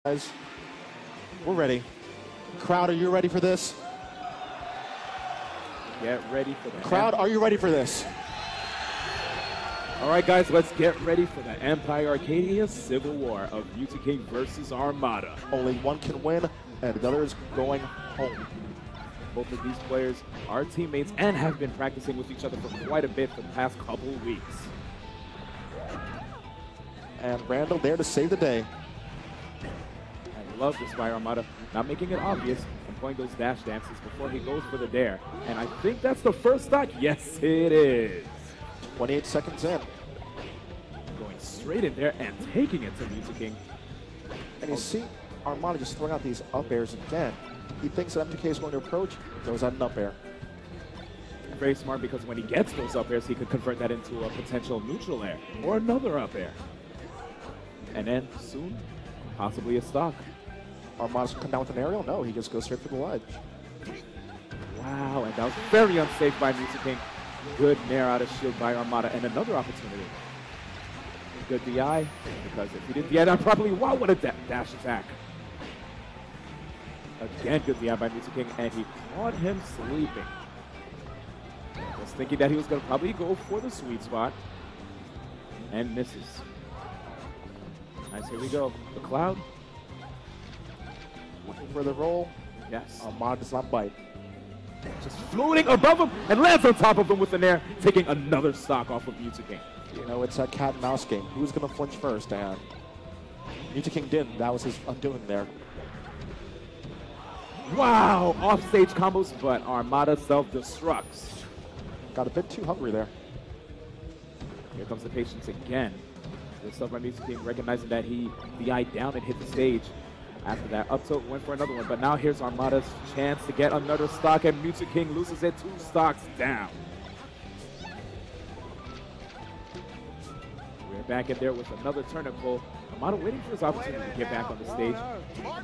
Guys, we're ready. Crowd, are you ready for this? Get ready for the crowd. Are you ready for this? All right, guys, let's get ready for the Empire Arcadia Civil War of Mew2King versus Armada. Only one can win, and the other is going home. Both of these players are teammates and have been practicing with each other for quite a bit for the past couple of weeks. And Randall there to save the day. I love this by Armada, not making it obvious and playing those dash dances before he goes for the dare. And I think that's the first stock. Yes, it is. 28 seconds in. Going straight in there and taking it to Mew2King. And you see Armada just throwing out these up airs again. He thinks that MLG is going to approach, throws out an up air. Very smart, because when he gets those up airs, he could convert that into a potential neutral air or another up air. And then soon, possibly a stock. Armada's come down with an aerial? No, he just goes straight for the ledge. Wow, and that was very unsafe by Mew2King. Good nair out of shield by Armada, and another opportunity. Good DI, because if he didn't DI that properly, wow, what a dash attack. Again, good DI by Mew2King, and he caught him sleeping. Was thinking that he was going to probably go for the sweet spot, and misses. Nice, here we go. The cloud. Looking for the roll. Yes. Armada does not bite. Just floating above him and lands on top of him with an air, taking another stock off of Mew2King. You know, it's a cat and mouse game. Who's going to flinch first? And Mew2King didn't. That was his undoing there. Wow, off-stage combos, but Armada self-destructs. Got a bit too hungry there. Here comes the patience again. Good stuff by Mew2King, recognizing that he DI'd down and hit the stage. After that, up tilt went for another one, but now here's Armada's chance to get another stock, and Mew2King loses it 2 stocks down. We're back in there with another turnip pull. Armada waiting for his opportunity to get back on the stage.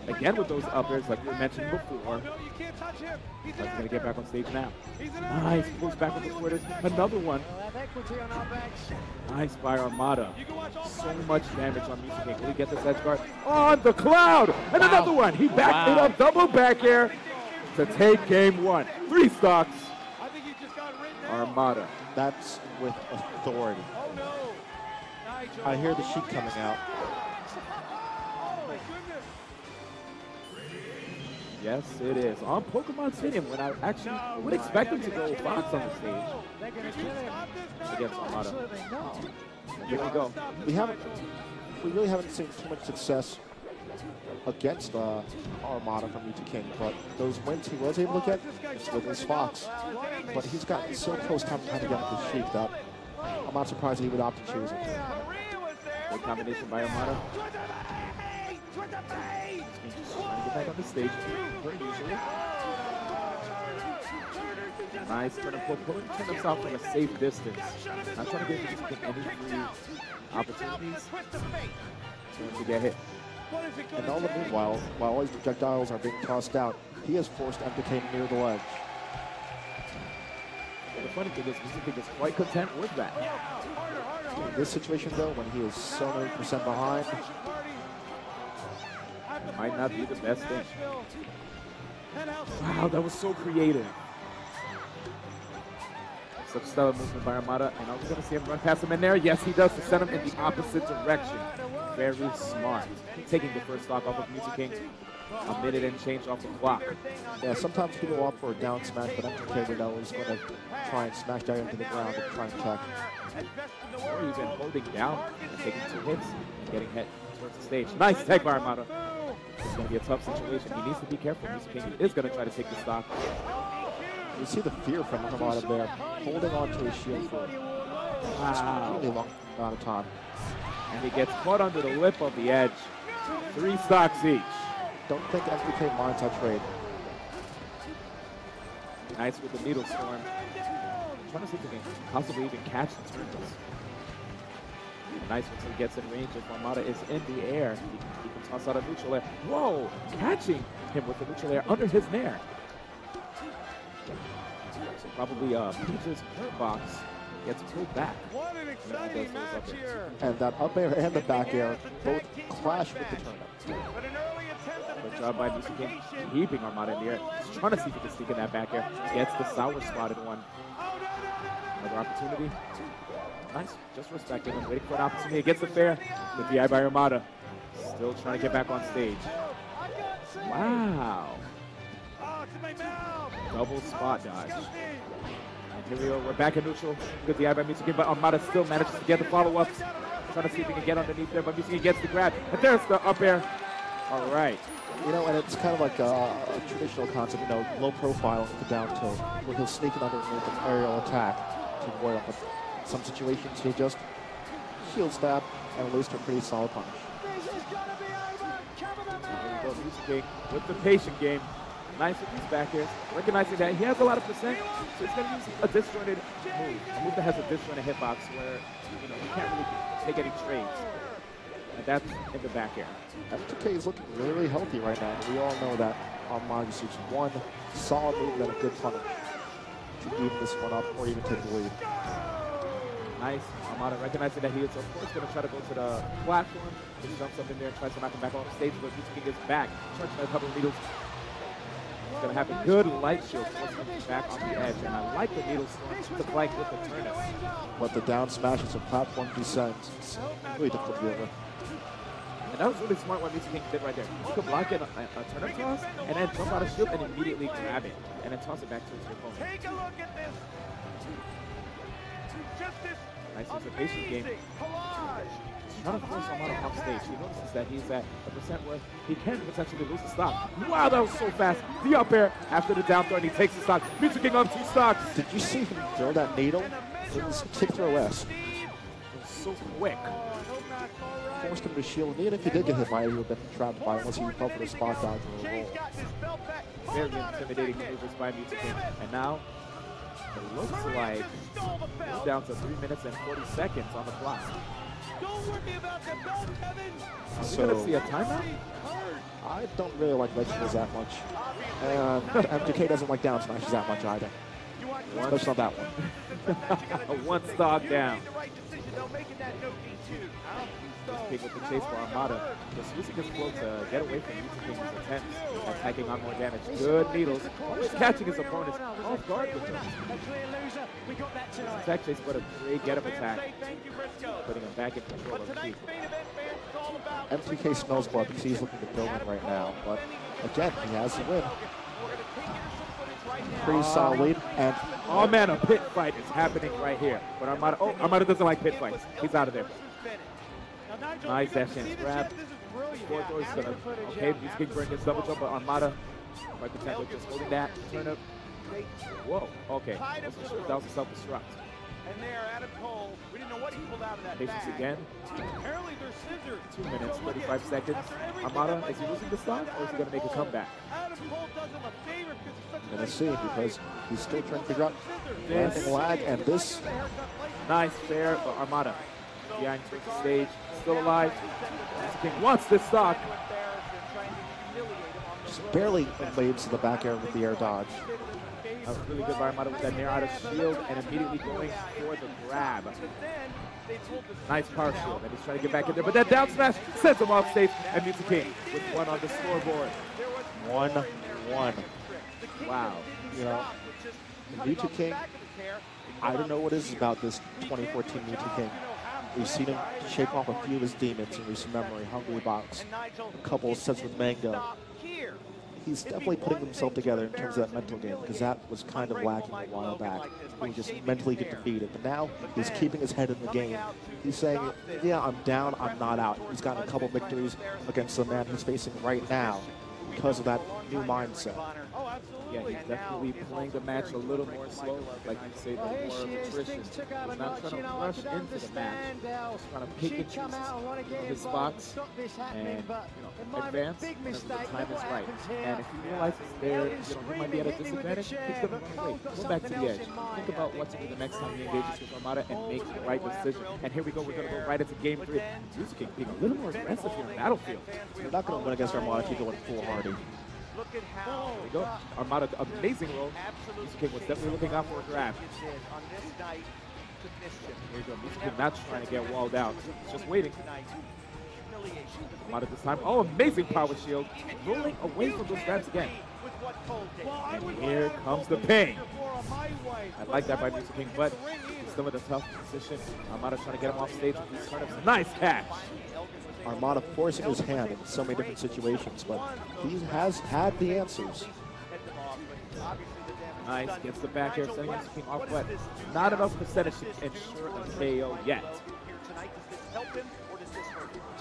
Again with those up airs like we mentioned before. He's going to get back on stage now. Nice, pulls back with the quarters. Another one. Nice by Armada. So much damage on Mew2King. Will he get this edge guard? On the cloud! And another one! He backed it up, double back air to take game 1. 3 stocks. Armada. That's with authority. I hear the Shiek coming out. Yes, it is. On Pokemon Stadium, when I actually would expect him to go Fox on the stage against Armada. Here we go. We really haven't seen too much success against Armada from Mew2King, but those wins he was able to get is with his Fox. But he's gotten so close time to get with the Shiek that I'm not surprised he would opt to choose it. Good combination by Armada. Trying to get back on the stage, very usually. Nice turn and pull, pulling turnips out from a safe distance. Not trying to get any free opportunities to get hit. And all the meanwhile, while all these projectiles are being tossed out, he has forced MLG near the ledge. The funny thing is, Mew2King is quite content with that. In this situation, though, when he is so many percent behind, it might not be the best thing. Wow, that was so creative. Such stellar movement by Armada, and I was going to see him run past him in there. Yes, he does, to send him in the opposite direction. Very smart. Taking the first stock off of Mew2King. A minute and change off the clock. Yeah, sometimes people opt for a down smash, but MLG we know is going to try and smash down into the ground and try and attack. Or even holding down and taking 2 hits and getting hit towards the stage. Nice tech by Armada. It's going to be a tough situation. He needs to be careful. Mew2King is going to try to take the stock. You see the fear from Armada there, holding on to his shield for a really long amount of time. And he gets caught under the lip of the edge. 3 stocks each. Don't think MLG minds that trade. Nice with the needle storm. Trying to see if he can possibly even catch the turtles. Nice once he gets in range. If Armada is in the air, he can toss out a neutral air. Whoa! Catching him with the neutral air under his nair. So probably Peach's hurt box gets pulled back. What an exciting match here. And that up air and the back air both clash with the turnip. But an early Good job by Mew2King, keeping Armada in the air. Just trying to see if he can sneak in that back air. Gets the sour spotted one. Another opportunity. Nice, just respecting him, waiting for an opportunity. Gets the fair. Good DI by Armada. Still trying to get back on stage. Wow. Double spot dodge. And here we go, we're back in neutral. Good DI by Mew2King, but Armada still manages to get the follow-up. Trying to see if he can get underneath there, but Mew2King gets the grab. And there's the up air. All right. You know, and it's kind of like a traditional concept, you know, low profile with the down tilt, where he'll sneak it underneath an aerial attack to avoid it. But in some situations, he'll just shield stab and release to a pretty solid punish. Here we go, Mew2King with the patient game. Nice with these back airs. Recognizing that he has a lot of percent, so he's going to use a disjointed move. A move that has a disjointed hitbox where, you know, he can't really take any trades. And that's in the back air. M2K is looking really healthy right now. We all know that Armada just needs one solid move and a good punish to even this one up or even take the lead. Nice. Armada recognizing that he is, of course, going to try to go to the platform. He jumps up in there and tries to knock him back off stage, but Mew2King is back. Charging a couple of needles. It's going to have a good light shield forcing him back on the edge, and I like the needle storm to flank with the turnip. But the down smashes and platform descents, it's really difficult to deal with. And that was really smart what Mew2King did right there. You could block it a turnip toss, and then jump out of shield and immediately grab it, and then toss it back towards your opponent. Take a look at this. Nice anticipation game. He's trying to force Armada off stage. He notices that he's at a percent where he can potentially lose the stock. Wow, that was so fast. The up air after the down throw, and he takes the stock. Mew2King up 2 stocks. Did you see him throw that needle? It was kick throw-esque. It was so quick. Forced him to shield. And even if he did get hit by it, he would have been trapped by it unless he fell for the spot dodge or a roll. Very intimidating maneuvers by Mew2King. And now, it looks like we're down to 3 minutes and 40 seconds on the clock. Don't worry about the belt, Kevin. Are we going to see a timeout? I don't really like vegetables that much. And M2K doesn't like down smashes that much either. Especially on that one. One stock down. Pick with the chase for Armada. Just using his flow to get away from Mew2King's attempts at taking on more damage. Good needles. Always catching his opponents off guard with them. Attack chase, but a great get-up attack. Putting him back in control of Shiek. M2K smells blood because he's looking to build in right now. But again, he has the win. Pretty solid lead. And oh man, a pit fight is happening right here. But Armada, Armada doesn't like pit fights. He's out of there. Nice dash chance grab. Forward throw is gonna, okay, Mew2King bring his double jump, but Armada might potentially just holding that turnip. Whoa, okay. Wasn't sure if that was a self-destruct. And there, Adam Cole, we didn't know what he pulled out of that Patience bag. again. Apparently they're scissors. 2 minutes, 35 seconds. Armada, is he losing the stock or is he gonna make a comeback? Adam Cole does him a favor because he's such a gonna see because he's still trying to figure out landing lag, and this nice fair, but Armada behind towards the stage, still alive. Mew2King wants this stock. just barely laid to the back air with the air dodge. That was really good by Armada with that nair out of shield and immediately going for the grab. Nice power shield, and he's trying to get back in there, but that down smash sends him off stage, and Mew2King with one on the scoreboard. 1-1. Wow. You know, Mew2King, I don't know what is about this 2014 Mew2King. We've seen him shake off a few of his demons in recent memory. Hungry Box, a couple of sets with Mango. He's definitely putting himself together in terms of that mental game, because that was kind of lacking a while back. He just mentally get defeated. But now he's keeping his head in the game. He's saying, yeah, I'm down, I'm not out. He's gotten a couple victories against the man he's facing right now because of that new mindset. Yeah, he's definitely playing the match a little more slow, like you say, more attrition. He's not trying to rush into the match. He's trying to pick and choose his spots and, you know, advance as the time is right. And if he realizes there, he might be at a disadvantage, he's going to run away. Go back to the edge. Think about what to do the next time he engages with Armada and make the right decision. And here we go. We're going to go right into game 3. Mew2King being a little more aggressive here in the battlefield. You're not going to win against Armada if you go in full Hardy. Look at how there we go. Armada, amazing roll. Mew2King was definitely looking out for a grab. on this night to miss him. There you go. Mew2King not trying to get walled out. He's just waiting. Armada this time. Oh, amazing power shield. Rolling away from those grabs again. And here comes the pain. I like that by Mew2King, but he's still in a tough position. Armada trying to get him off stage with these turnips. Nice catch. Armada forcing his hand in so many different situations, but he has had the answers. Nice, gets the back air, setting Mew2King off, but not enough percentage to ensure a KO yet.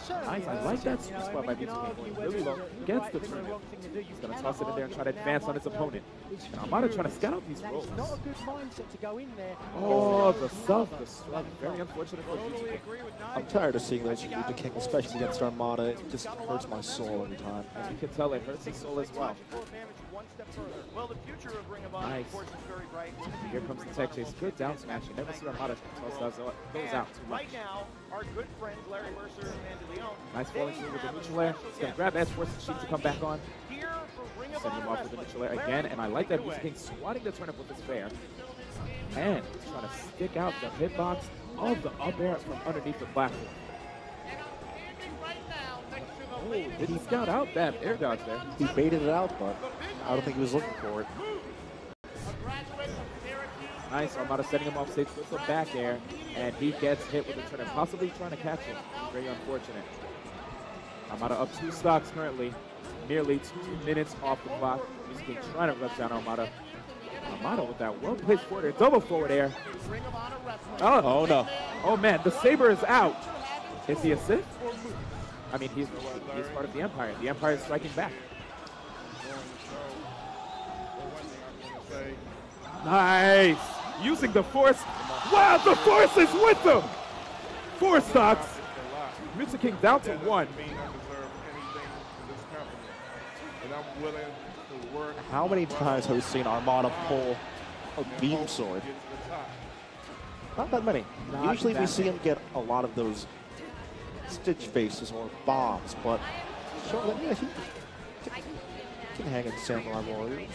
Nice, I like that sweet spot by Mew2King going really low, gets the turn. He's going to toss it in there and try to advance on his opponent. And Armada trying to scout out these rolls. Not a good mindset to go in there. Oh, the self-destruct. Very unfortunate for Mew2King. I'm tired of seeing those from Mew2King, especially against Armada. It just hurts my soul every time. And you can tell it hurts his soul as well. Nice. Here comes the tech chase. Good down smash. You never see Armada toss those out too much. Nice falling through with the neutral air. He's going to grab edge, forcing Shiek to come back on. Sending him off with the neutral air again. And I like that Mew2King swatting the turnip with his fair. And trying to stick out the hitbox of the up air from underneath the platform. Oh, did he scout out that air dodge there? He baited it out, but I don't think he was looking for it. Nice, Armada setting him off stage with the back air, and he gets hit with the turnip, possibly trying to catch him. Very unfortunate. Armada up 2 stocks currently, nearly 2 minutes off the clock. Mew2King trying to rush down Armada. Armada with that well-placed forward air, double forward air. Oh no. Oh man, the Saber is out. Is he a Sith? I mean, he's part of the Empire. The Empire is striking back. Nice. Using the Force. Wow, the Force is with them. 4 stocks. Mew2King down to 1. How many times have we seen Armada pull a beam sword? Not that many. Usually we see him get a lot of those stitch faces or bombs, but yeah, he can hang in Samurai Warriors.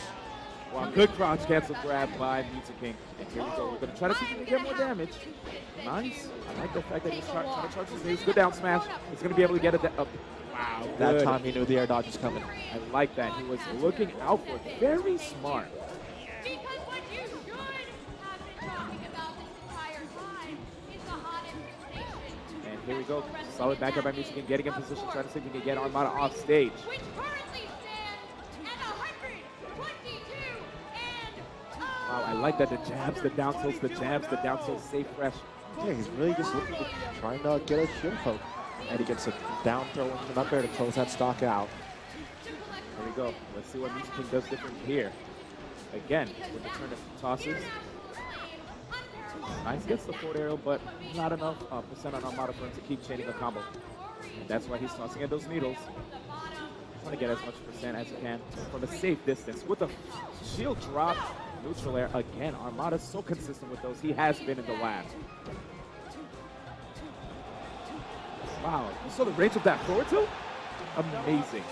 Wow, good crouch cancel grab by Mew2King. And here we go. We're going to try to see if we can get more damage. Nice. I like the fact that he's trying to charge his knees. Good down smash. He's going to be able to get it. Wow, that good. time he knew the air dodge was coming. I like that. He was looking out for it. Very smart. Because what you should have been talking about this entire time is the hot anticipation. And here we go. Solid back up by Mew2King, getting in position, trying to see if we can get Armada off stage. Which currently stands at 122 and Wow, I like that. The jabs, the down tilts, the jabs, the down tilts, stay fresh. Yeah, he's really just looking to trying to get a shield poke. And he gets a down throw into the up air to close that stock out. Here we go. Let's see what Mew2King does different here. Again, with the turnip tosses. Nice, gets the forward aerial, but not enough percent on Armada for him to keep chaining a combo. And that's why he's tossing in those needles. Trying to get as much percent as he can from a safe distance. With a shield drop, neutral air. Again, Armada's so consistent with those. He has been in the lab. Wow, you saw the range of that forward tilt? Amazing.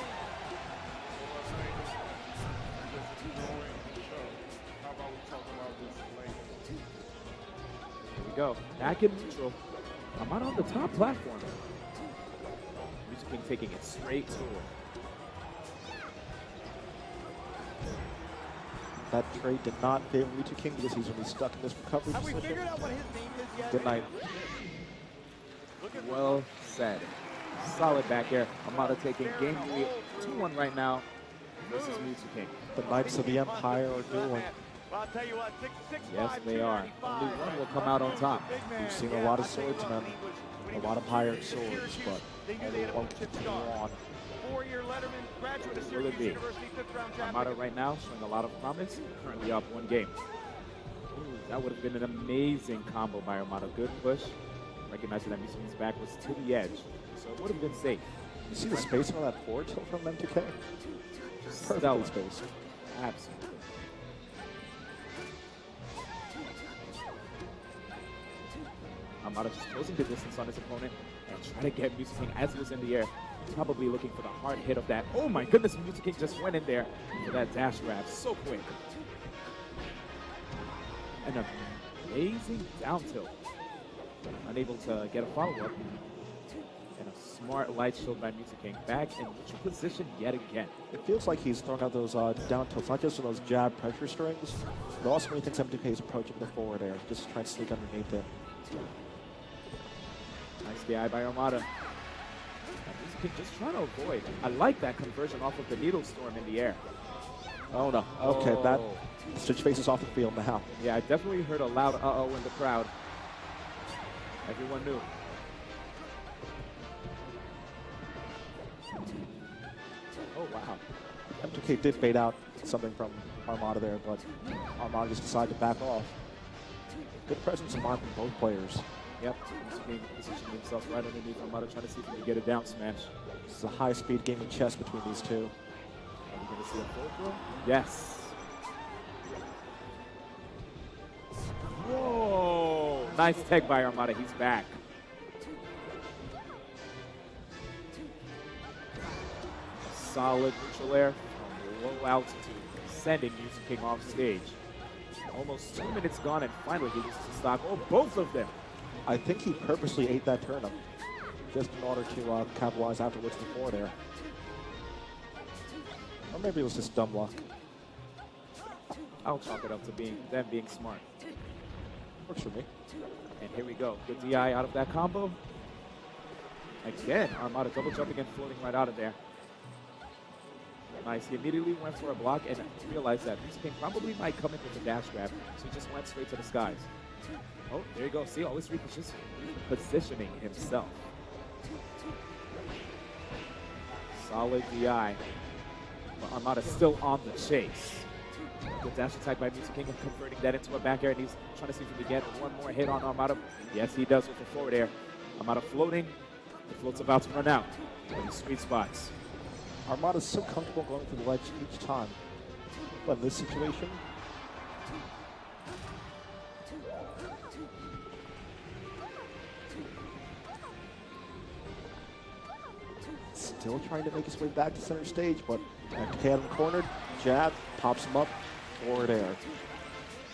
Here we go, back in neutral. Armada on the top platform. Mew2King taking it straight to him. That trade did not favor Mew2King because he's really stuck in this recovery position. Good night. Well said. Solid back air. Armada taking game 3, 2-1 right now versus Mew2King. The Knights of the Empire are dueling. Yes, they are. Only one will come out on top. We've seen a lot of swordsmen, a lot of hired swords, but only one will continue on. Will it be? Armada right now showing a lot of promise. Currently up 1 game. Ooh, that would have been an amazing combo by Armada. Good push. Recognizing that Mew2King's back was to the edge, so it would have been safe. You see the spacing on that forward tilt from M2K? Perfectly spaced. Absolutely. Armada just closing the distance on his opponent and trying to get Mew2King as he was in the air. Probably looking for the hard hit of that. Oh my goodness, Mew2King just went in there for that dash grab so quick. An amazing down tilt. Unable to get a follow-up. And a Smart light shield by Mew2King. Back in neutral position yet again. It feels like he's throwing out those down tilts, not just in those jab pressure strings, but also when he thinks MTK is approaching the forward air, just trying to sneak underneath it. Nice DI by Armada. Mew2King just trying to avoid. I like that conversion off of the needle storm in the air. Oh no. Okay, that Stitch faces off the field now. Yeah, I definitely heard a loud uh-oh in the crowd. Everyone knew. Oh, wow. MTK did bait out something from Armada there, but Armada just decided to back off. Good presence of mind from both players. Yep, Mew2King positioning himself right underneath Armada, trying to see if he can get a down smash. This is a high-speed game of chess between these two. Are we going to see a full throw? Yes. Whoa! Nice tech by Armada. He's back. A solid neutral air from low altitude, sending Mew2King off stage. Almost 2 minutes gone, and finally he gets to stock. Oh, both of them. I think he purposely ate that turnip just in order to capitalize afterwards the forward air. Or maybe it was just dumb luck. I'll chalk it up to them being smart. Works for me. And here we go. Good DI out of that combo. Again, Armada double jumping and floating right out of there. Nice. He immediately went for a block and realized that Mew2King probably might come in with a dash grab, so he just went straight to the skies. Oh, there you go. See, always repositioning himself. Solid DI. But Armada still on the chase. Good dash attack by Mew2King and converting that into a back air, and he's trying to see if he can get one more hit on Armada. Yes, he does with the forward air. Armada floating. The float's about to run out. But he sweet spots. Armada's so comfortable going for the ledge each time. But in this situation, still trying to make his way back to center stage, but MTK had him cornered, jab, pops him up, forward air.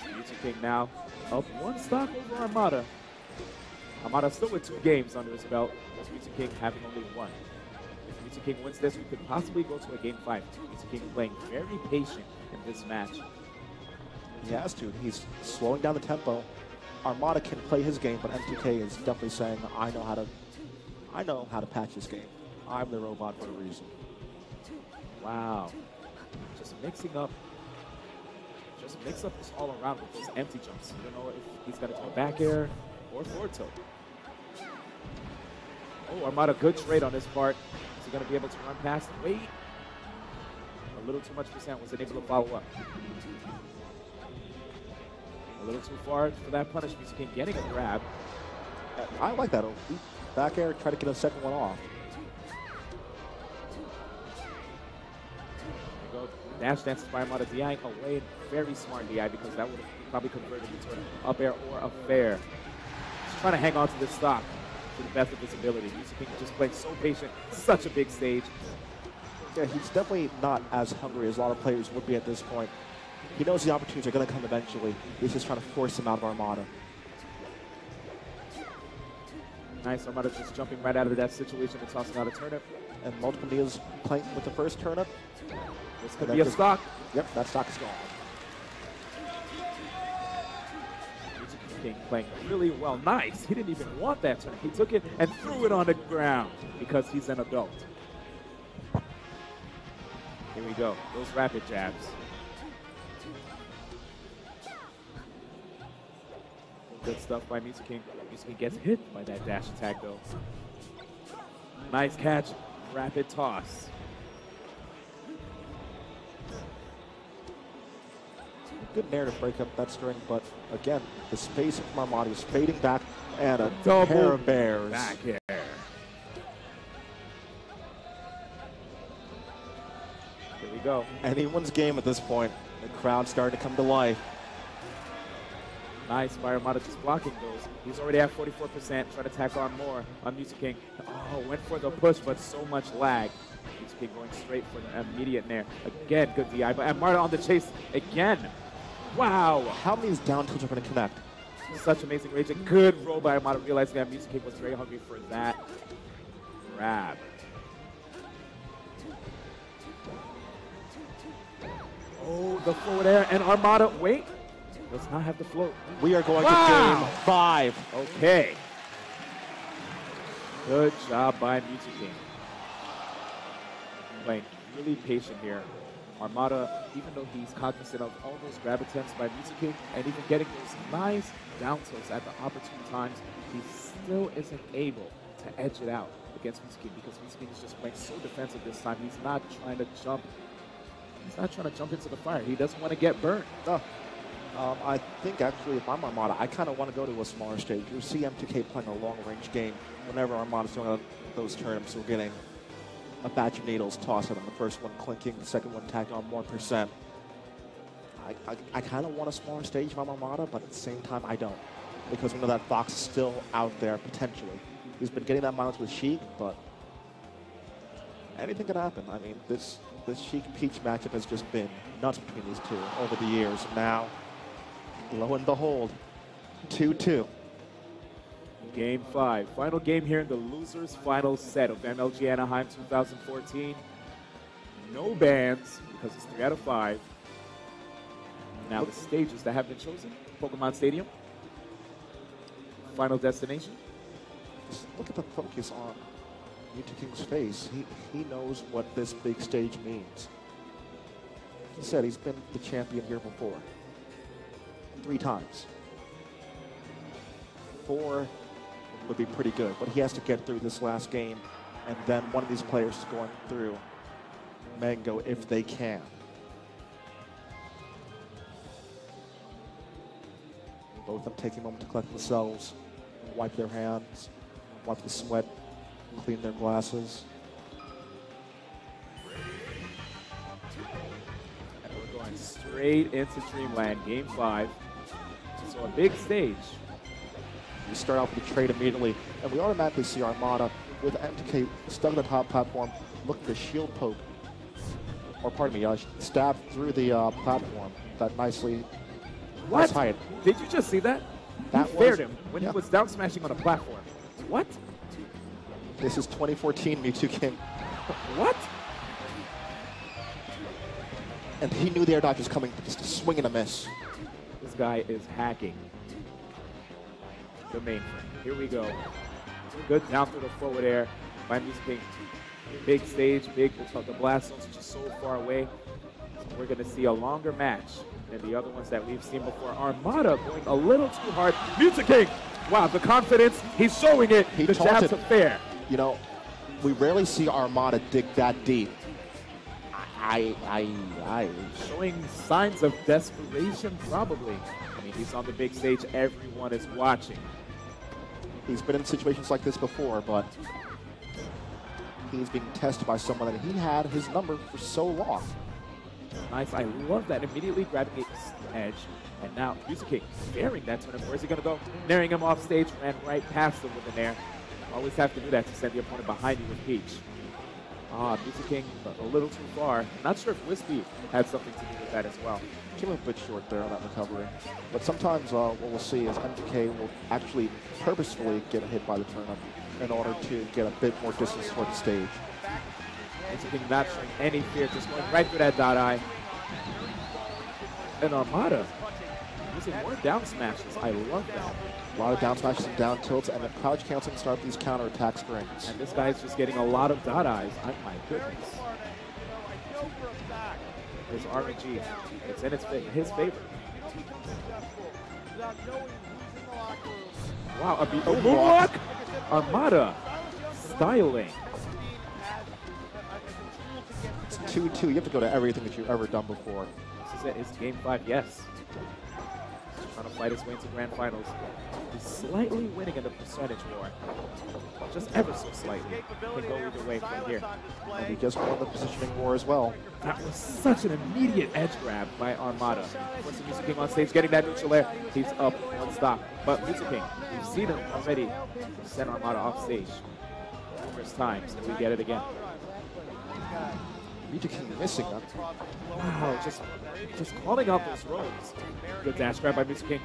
Mew2King now up one stock over Armada. Armada still with 2 games under his belt, with Mew2King having only 1. If Mew2King wins this, we could possibly go to a game 5. Mew2King playing very patient in this match. He has to. He's slowing down the tempo. Armada can play his game, but MTK is definitely saying, I know how to patch this game. I'm the robot for a reason. Wow. Just mix up this all around with those empty jumps. You don't know if he's got to do a back air or forward tilt. Oh, Armada, good trade on his part. Is he going to be able to run past and wait? A little too much percent, wasn't able to follow up. A little too far for that punish. Mew2King getting a grab. I like that. Back air, try to get a second one off. There you go. Dash dances by Armada, DIing away. Very smart DI, because that would have probably converted into an up air or a fair. Just trying to hang on to this stock to the best of his ability. Mew2King just playing so patient. Such a big stage. Yeah, he's definitely not as hungry as a lot of players would be at this point. He knows the opportunities are going to come eventually. He's just trying to force him out of Armada. Nice, Armada just jumping right out of that situation and tossing out a turnip. And multiple deals playing with the first turnip. This could be a stock. Yep, that stock is gone. Mew2King playing really well. Nice. He didn't even want that turn. He took it and threw it on the ground because he's an adult. Here we go. Those rapid jabs. Good stuff by Mew2King. Mew2King gets hit by that dash attack, though. Nice catch. Rapid toss. Good narrative break up that string, but again, the space from Armada is fading back, and a double pair of bears. Back air. Here we go. Anyone's game at this point. The crowd's starting to come to life. Nice by Armada, just blocking those. He's already at 44%, trying to tack on more on Mew2King. Oh, went for the push, but so much lag. Mew2King going straight for the immediate nair. Again, good DI, but Armada on the chase again. Wow. How many down tilts are going to connect? Such amazing rage. A good roll by Armada, realizing that Mew2King was very hungry for that grab. Oh, the forward air and Armada. Wait, does not have the float. We are going to game 5. Okay. Good job by Mew2King. Playing really patient here. Armada, even though he's cognizant of all those grab attempts by Mew2King and even getting those nice down tilts at the opportune times, he still isn't able to edge it out against Mew2King because Mew2King is just playing so defensive this time. He's not trying to jump. He's not trying to jump into the fire. He doesn't want to get burned. No. I think actually if I'm Armada, I kind of want to go to a smaller stage. You see M2K playing a long-range game. Whenever Armada's doing those tournaments, we're getting a batch of needles tossed at him. The first one clinking, the second one tacked on 1%. I kind of want a smaller stage if I'm Armada, but at the same time, I don't. Because we know that Fox is still out there, potentially. He's been getting that mileage with Shiek, but anything could happen. I mean, this Shiek-Peach matchup has just been nuts between these two over the years. Now, lo and behold, 2-2. Game 5. Final game here in the losers' final set of MLG Anaheim 2014. No bans because it's 3 out of 5. Now the stages that have been chosen: Pokemon Stadium, Final Destination. Just look at the focus on Mew2King's face. He knows what this big stage means. He said he's been the champion here before. 3 times. 4 would be pretty good, but he has to get through this last game, and then one of these players is going through Mango if they can. Both of them taking a moment to collect themselves, wipe their hands, wipe the sweat, clean their glasses. And we're going straight into Dreamland, Game 5. So a big stage. We start off with a trade immediately, and we automatically see Armada with M2K stuck on the top platform, looking to shield poke, or pardon me, stab through the platform that nicely. What? Height. Did you just see that? That he fared him when he was down smashing on a platform. What? This is 2014 Mew2King. What? And he knew the air dodge was coming, just a swing and a miss. This guy is hacking the mainframe. Here we go. Good down through the forward air by Mew2King. Big stage, big, the blast zones are just so far away. So we're going to see a longer match than the other ones that we've seen before. Armada going a little too hard. Mew2King, wow, the confidence, he's showing it. The jabs are fair. You know, we rarely see Armada dig that deep. Showing signs of desperation, probably. I mean, he's on the big stage. Everyone is watching. He's been in situations like this before, but he's being tested by someone that he had his number for so long. Nice. I love that. Immediately grabbing the edge. And now Mew2King sparing that turn. Where's he going to go? Naring him off stage. Ran right past him with an air. Always have to do that to send the opponent behind you with Peach. Mew2King a little too far. Not sure if Wispy had something to do with that as well. Came a bit short there on that recovery. But sometimes what we'll see is M2K will actually purposefully get hit by the turnip in order to get a bit more distance toward the stage. Mew2King not showing any fear, just going right through that dot eye. And Armada using more down smashes. I love that. A lot of down smashes and down tilts, and the crouch canceling start these counter-attack strings. And this guy's just getting a lot of dot eyes. Oh my goodness. There's RNG. It's in his favor. Wow, a moonwalk? Armada styling. It's 2-2. You have to go to everything that you've ever done before. This is it. It's game 5. Yes. He's trying to fight his way into grand finals. He's slightly winning in the percentage war. Just ever so slightly. Can go either way from here. And he just won the positioning war as well. That was such an immediate edge grab by Armada. Forcing Mew2King on stage, getting that neutral air. He's up one stock. But Mew2King, we've seen him already send Armada off stage numerous times, and we get it again. Mew2King missing them. Wow, just calling out those rolls. Good dash grab by Mew2King.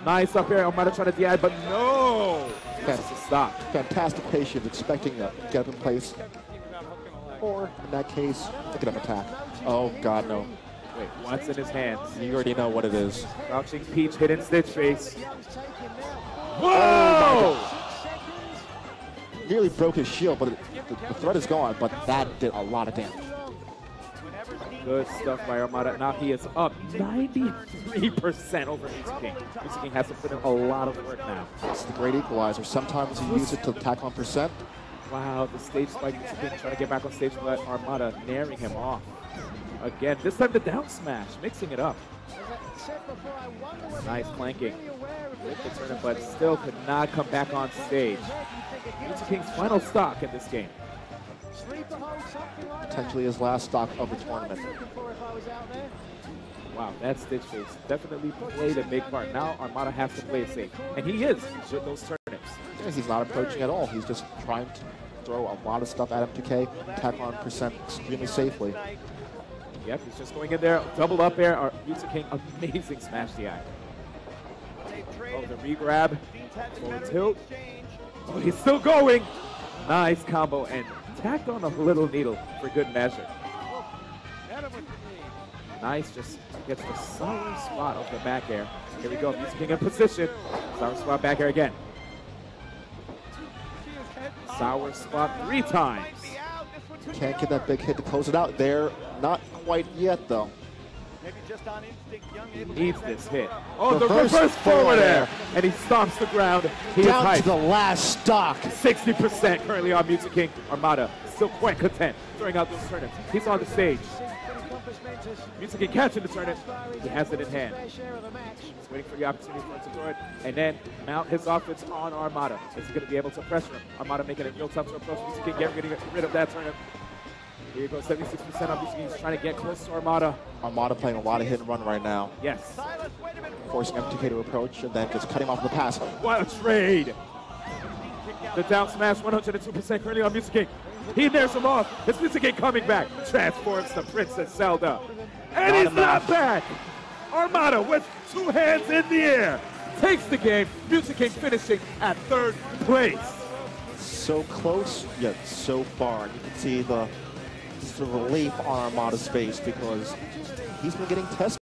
Nice up here. Armada trying to DI, but no! That's a stop. Fantastic patience, expecting to get up in place. Or, in that case, thinking of attack. Oh, God, no. Wait, what's in his hands? You already know what it is. Crouching Peach, hidden Stitch face. Whoa! Whoa! Nearly broke his shield, but the threat is gone, but that did a lot of damage. Good stuff by Armada. Now he is up 93% over Mew2King. Mew2King has to put in a lot of work now. It's the great equalizer. Sometimes you use it to attack on percent. Wow, the stage spike Mew2King trying to get back on stage, but Armada naring him off. Again, this time the down smash, mixing it up. Nice flanking with the turnip, but still could not come back on stage. Mew2King's final stock in this game. Potentially his last stock of the tournament. Wow, that Stitch face definitely played a big part. Now Armada has to play it safe, and he is with those turnips. He's not approaching at all. He's just trying to throw a lot of stuff at MLG, attack on percent extremely safely. Yep, he's just going in there, double up air. Mew2King, amazing smash DI. Oh, the re-grab, forward tilt. Oh, he's still going. Nice combo and tacked on a little needle for good measure. Nice, just gets the sour spot of the back air. Here we go, Mew2King in position. Sour spot back air again. Sour spot 3 times. Can't get that big hit to close it out there. Not quite yet, though. He needs this hit. Oh, the reverse forward air. And he stomps the ground. He Down is to the last stock. 60% currently on Mew2King. Armada still quite content throwing out those turnips. He's on the stage. Mew2King catching the turnip. He has it in hand. He's waiting for the opportunity for him to throw it. And then mount his offense on Armada. Is he going to be able to pressure him? Armada making it real tough to approach. Mew2King getting rid of that turnip. Here you go, 76% on Mew2King. He's trying to get close to Armada. Armada playing a lot of hit and run right now. Yes. Forcing MLG to approach and then just cutting off the pass. What a trade. The down smash, 102% currently on Mew2King. He nares him off. It's Mew2King coming back. Transforms to Princess Zelda. And he's not back. Armada with 2 hands in the air. Takes the game. Mew2King finishing at 3rd place. So close, yet so far. You can see the relief on Armada's face because he's been getting tested.